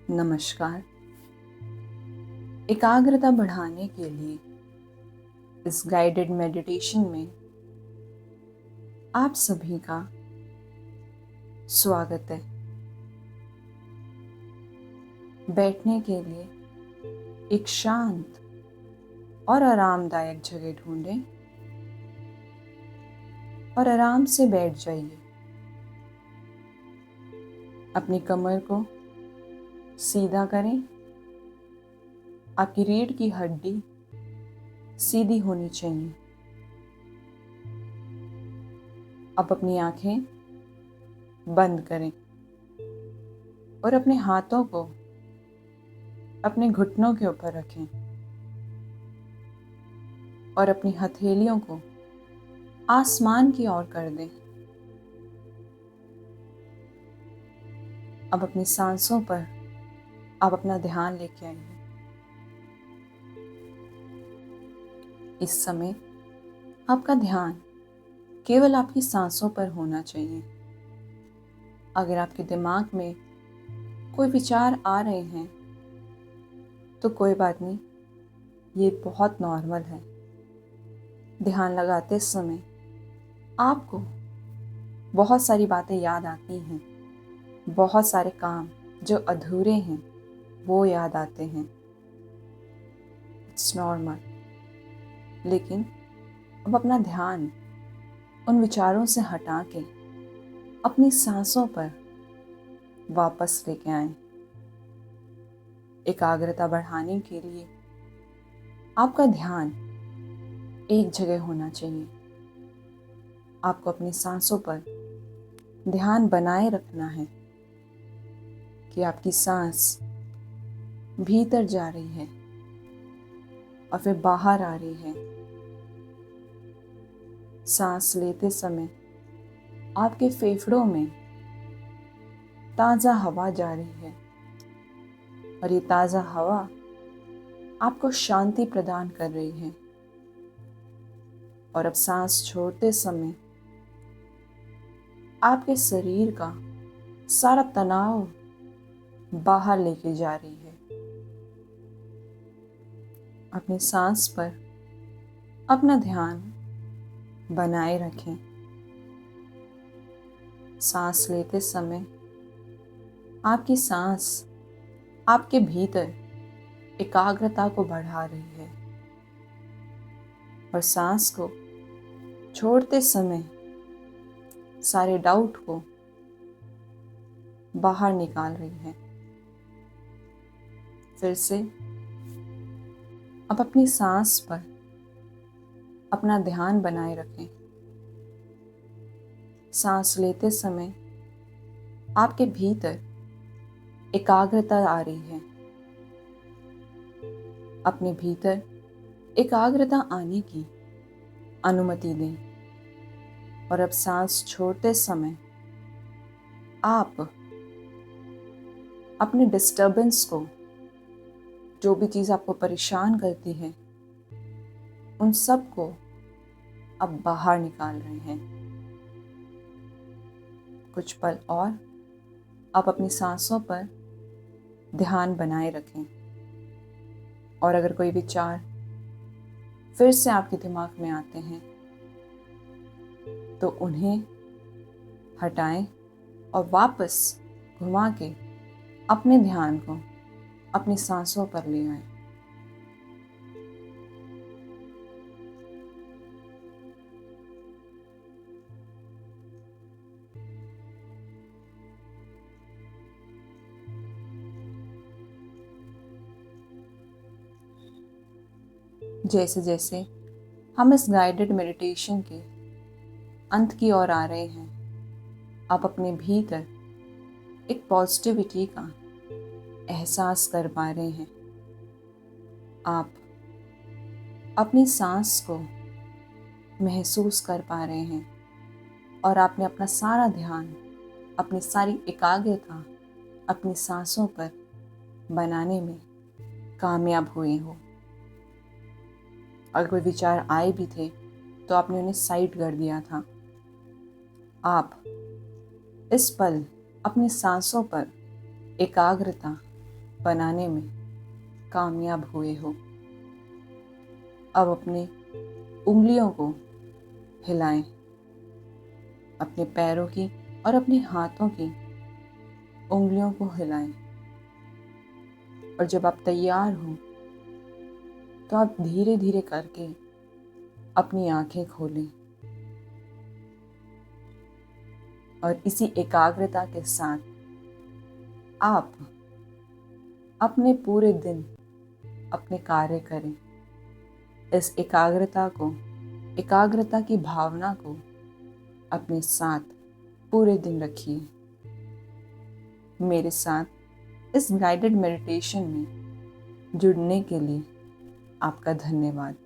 नमस्कार। एकाग्रता बढ़ाने के लिए इस गाइडेड मेडिटेशन में आप सभी का स्वागत है। बैठने के लिए एक शांत और आरामदायक जगह ढूंढें और आराम से बैठ जाइए। अपनी कमर को सीधा करें। आपकी रीढ़ की हड्डी सीधी होनी चाहिए। अब अपनी आंखें बंद करें और अपने हाथों को अपने घुटनों के ऊपर रखें और अपनी हथेलियों को आसमान की ओर कर दें। अब अपनी सांसों पर आप अपना ध्यान लेके आइए। इस समय आपका ध्यान केवल आपकी सांसों पर होना चाहिए। अगर आपके दिमाग में कोई विचार आ रहे हैं तो कोई बात नहीं, ये बहुत नॉर्मल है। ध्यान लगाते समय आपको बहुत सारी बातें याद आती हैं, बहुत सारे काम जो अधूरे हैं वो याद आते हैं। It's normal. लेकिन अब अपना ध्यान उन विचारों से हटा के अपनी सांसों पर वापस लेके आएं। एकाग्रता बढ़ाने के लिए आपका ध्यान एक जगह होना चाहिए। आपको अपनी सांसों पर ध्यान बनाए रखना है कि आपकी सांस भीतर जा रही है और फिर बाहर आ रही है। सांस लेते समय आपके फेफड़ों में ताज़ा हवा जा रही है और ये ताज़ा हवा आपको शांति प्रदान कर रही है। और अब सांस छोड़ते समय आपके शरीर का सारा तनाव बाहर लेके जा रही है। अपनी सांस पर अपना ध्यान बनाए रखें। सांस लेते समय आपकी सांस आपके भीतर एकाग्रता को बढ़ा रही है और सांस को छोड़ते समय सारे डाउट को बाहर निकाल रही है। फिर से अब अपनी सांस पर अपना ध्यान बनाए रखें। सांस लेते समय आपके भीतर एकाग्रता आ रही है। अपने भीतर एकाग्रता आने की अनुमति दें और अब सांस छोड़ते समय आप अपने डिस्टर्बेंस को, जो भी चीज़ आपको परेशान करती है, उन सब को अब बाहर निकाल रहे हैं। कुछ पल और आप अपनी सांसों पर ध्यान बनाए रखें और अगर कोई विचार फिर से आपके दिमाग में आते हैं तो उन्हें हटाएं और वापस घुमा के अपने ध्यान को अपनी सांसों पर ले आएं। जैसे जैसे हम इस गाइडेड मेडिटेशन के अंत की ओर आ रहे हैं, आप अपने भीतर एक पॉजिटिविटी का एहसास कर पा रहे हैं। आप अपनी सांस को महसूस कर पा रहे हैं और आपने अपना सारा ध्यान, अपनी सारी एकाग्रता अपनी सांसों पर बनाने में कामयाब हुए हो। अगर कोई विचार आए भी थे तो आपने उन्हें साइड कर दिया था। आप इस पल अपनी सांसों पर एकाग्रता बनाने में कामयाब हुए हो। अब अपने उंगलियों को हिलाएं, अपने पैरों की और अपने हाथों की उंगलियों को हिलाएं। और जब आप तैयार हो तो आप धीरे धीरे करके अपनी आंखें खोलें और इसी एकाग्रता के साथ आप अपने पूरे दिन अपने कार्य करें। इस एकाग्रता की भावना को अपने साथ पूरे दिन रखिए। मेरे साथ इस गाइडेड मेडिटेशन में जुड़ने के लिए आपका धन्यवाद।